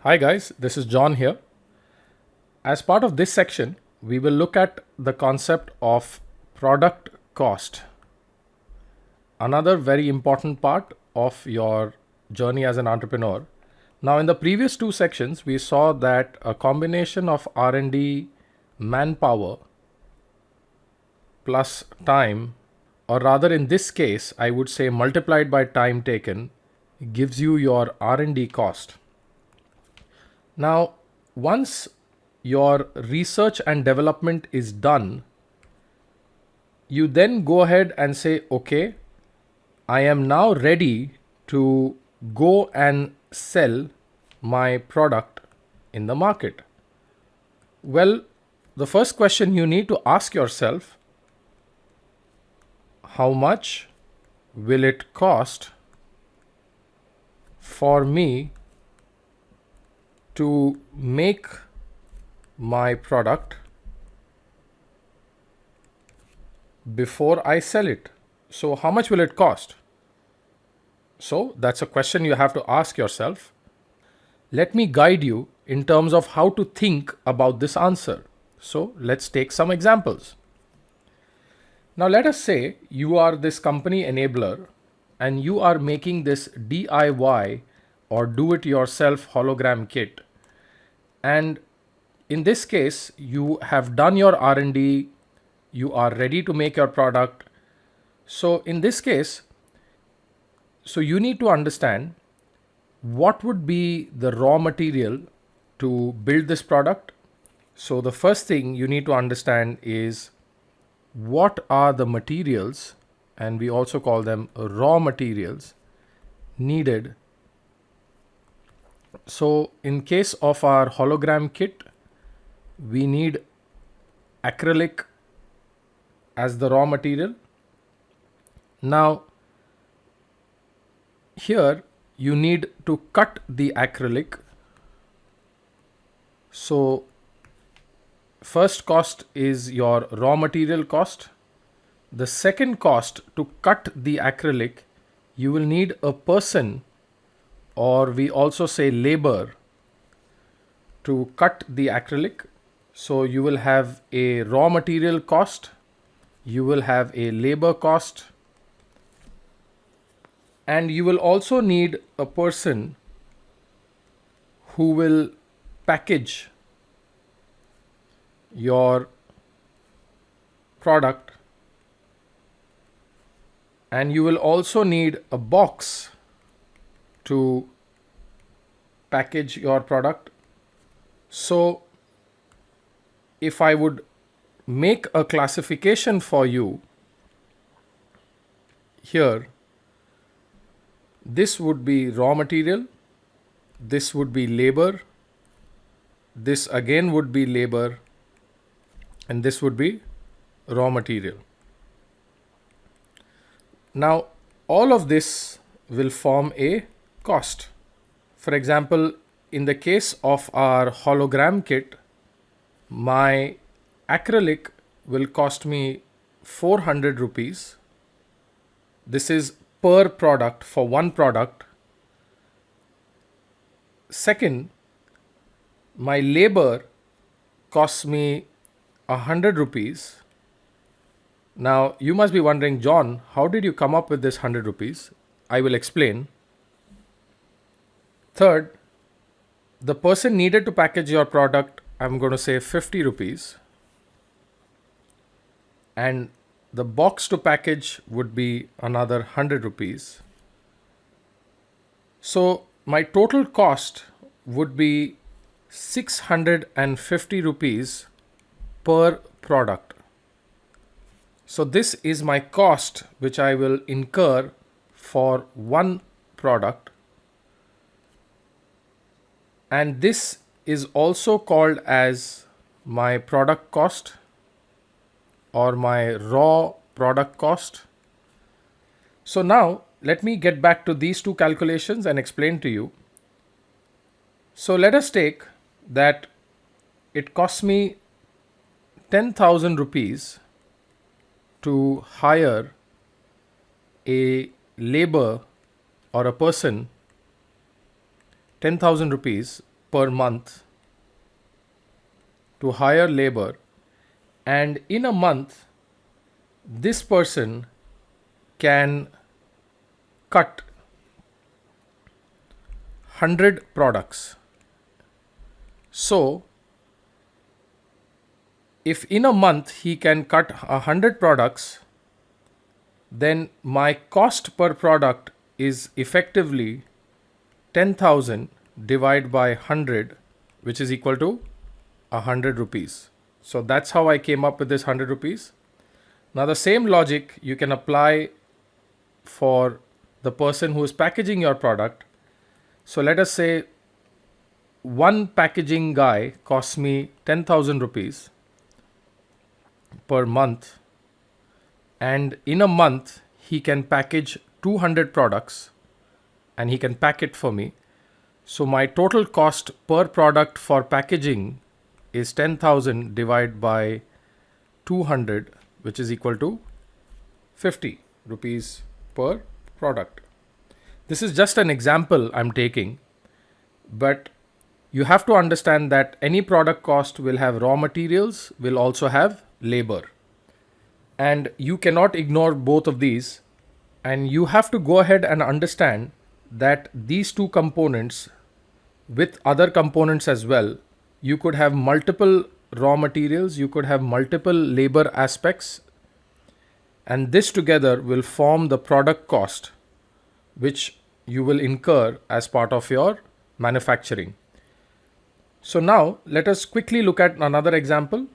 Hi guys, this is John here. As part of this section, we will look at the concept of product cost. Another very important part of your journey as an entrepreneur. Now in the previous two sections, we saw that a combination of R&D, manpower plus time, or rather in this case, I would say multiplied by time taken, gives you your R&D cost. Now, once your research and development is done, you then go ahead and say, okay, I am now ready to go and sell my product in the market. Well, the first question you need to ask yourself, how much will it cost for me to make my product before I sell it? So how much will it cost? So that's a question you have to ask yourself. Let me guide you in terms of how to think about this answer. So let's take some examples. Now let us say you are this company enabler and you are making this DIY or do-it-yourself hologram kit. And in this case, you have done your R&D, you are ready to make your product. So in this case, you need to understand what would be the raw material to build this product. So the first thing you need to understand is what are the materials, and we also call them raw materials, needed. So in case of our hologram kit, we need acrylic as the raw material. Now here you need to cut the acrylic. So first cost is your raw material cost. The second cost, to cut the acrylic, you will need a person, or we also say labor, to cut the acrylic. So you will have a raw material cost, you will have a labor cost, and you will also need a person who will package your product, and you will also need a box to package your product. So if I would make a classification for you here, this would be raw material, this would be labor, this again would be labor, and this would be raw material. Now, all of this will form a cost. For example, in the case of our hologram kit, my acrylic will cost me 400 rupees. This is per product for one product. Second, my labor costs me 100 rupees. Now you must be wondering, John, how did you come up with this 100 rupees? I will explain. Third, the person needed to package your product, I'm going to say 50 rupees. And the box to package would be another 100 rupees. So my total cost would be 650 rupees per product. So this is my cost which I will incur for one product. And this is also called as my product cost or my raw product cost. So now let me get back to these two calculations and explain to you. So let us take that it costs me 10,000 rupees to hire a labor or a person, 10,000 rupees per month to hire labor, and in a month this person can cut 100 products. So if in a month he can cut 100 products, then my cost per product is effectively 10,000 divided by 100, which is equal to 100 rupees. So that's how I came up with this 100 rupees. Now the same logic you can apply for the person who is packaging your product. So let us say one packaging guy costs me 10,000 rupees per month, and in a month he can package 200 products and he can pack it for me. So my total cost per product for packaging is 10,000 divided by 200, which is equal to 50 rupees per product. This is just an example I'm taking, but you have to understand that any product cost will have raw materials, will also have labor. And you cannot ignore both of these. And you have to go ahead and understand that these two components, with other components as well, you could have multiple raw materials, you could have multiple labor aspects, and this together will form the product cost, which you will incur as part of your manufacturing. So now let us quickly look at another example.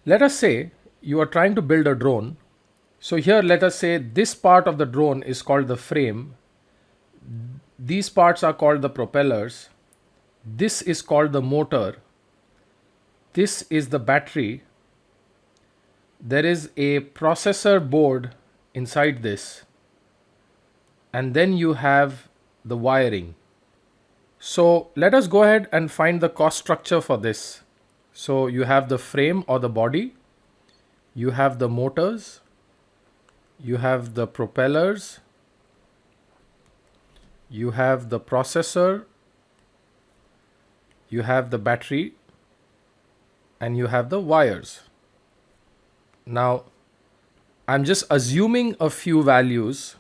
Let us say you are trying to build a drone. So here let us say this part of the drone is called the frame. These parts are called the propellers. This is called the motor. This is the battery. There is a processor board inside this. And then you have the wiring. So let us go ahead and find the cost structure for this. So you have the frame or the body. You have the motors. You have the propellers. You have the processor. You have the battery. And you have the wires. Now, I'm just assuming a few values.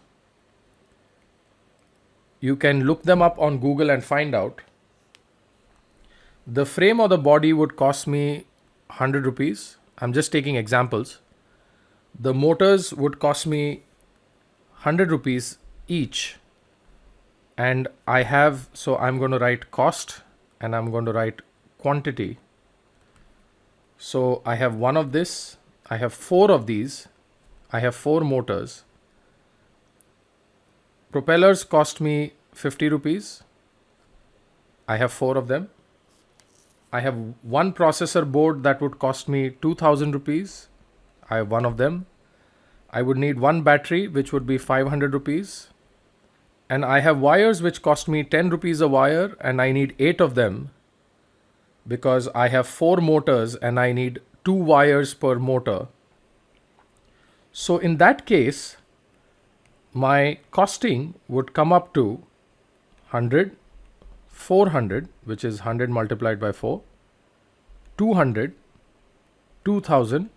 You can look them up on Google and find out. The frame or the body would cost me 100 rupees. I'm just taking examples. The motors would cost me 100 rupees each. And so I'm going to write cost and I'm going to write quantity. So I have one of this. I have 4 of these. I have 4 motors. Propellers cost me 50 rupees. I have 4 of them. I have one processor board that would cost me 2,000 rupees. I have one of them. I would need one battery, which would be 500 rupees. And I have wires which cost me 10 rupees a wire, and I need 8 of them because I have 4 motors and I need 2 wires per motor. So in that case, my costing would come up to 100, 400, which is 100 multiplied by 4, 200, 2000,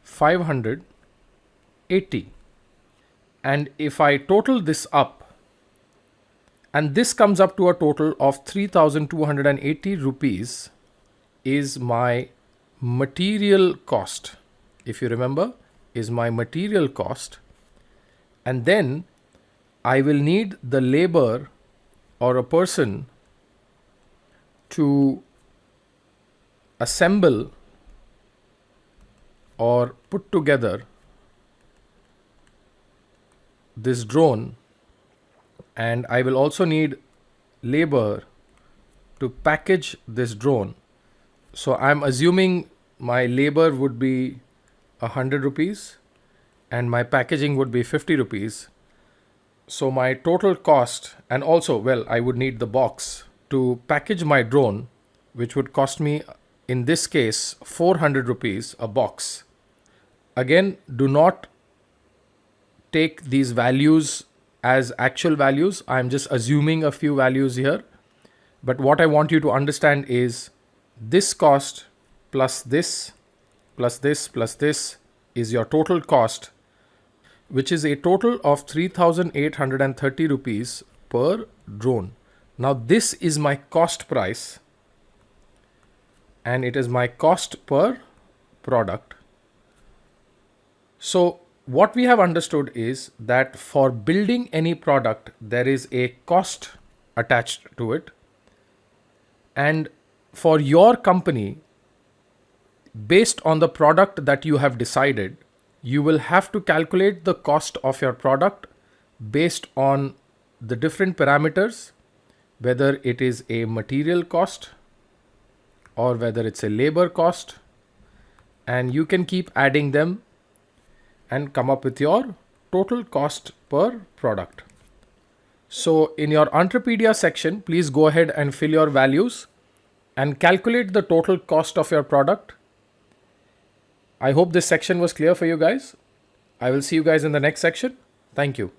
500, 80. And if I total this up, and this comes up to a total of 3,280 rupees is my material cost. If you remember, is my material cost. And then I will need the labor or a person to assemble or put together this drone, and I will also need labor to package this drone. So I'm assuming my labor would be 100 rupees and my packaging would be 50 rupees. So my total cost, and also, I would need the box to package my drone, which would cost me, in this case, 400 rupees a box. Again, do not take these values as actual values. I'm just assuming a few values here. But what I want you to understand is this cost plus this plus this plus this is your total cost, which is a total of 3,830 rupees per drone. Now this is my cost price and it is my cost per product. So what we have understood is that for building any product, there is a cost attached to it. And for your company, based on the product that you have decided, you will have to calculate the cost of your product based on the different parameters, whether it is a material cost or whether it's a labor cost, and you can keep adding them and come up with your total cost per product. So in your Entrepedia section, please go ahead and fill your values and calculate the total cost of your product. I hope this section was clear for you guys. I will see you guys in the next section. Thank you.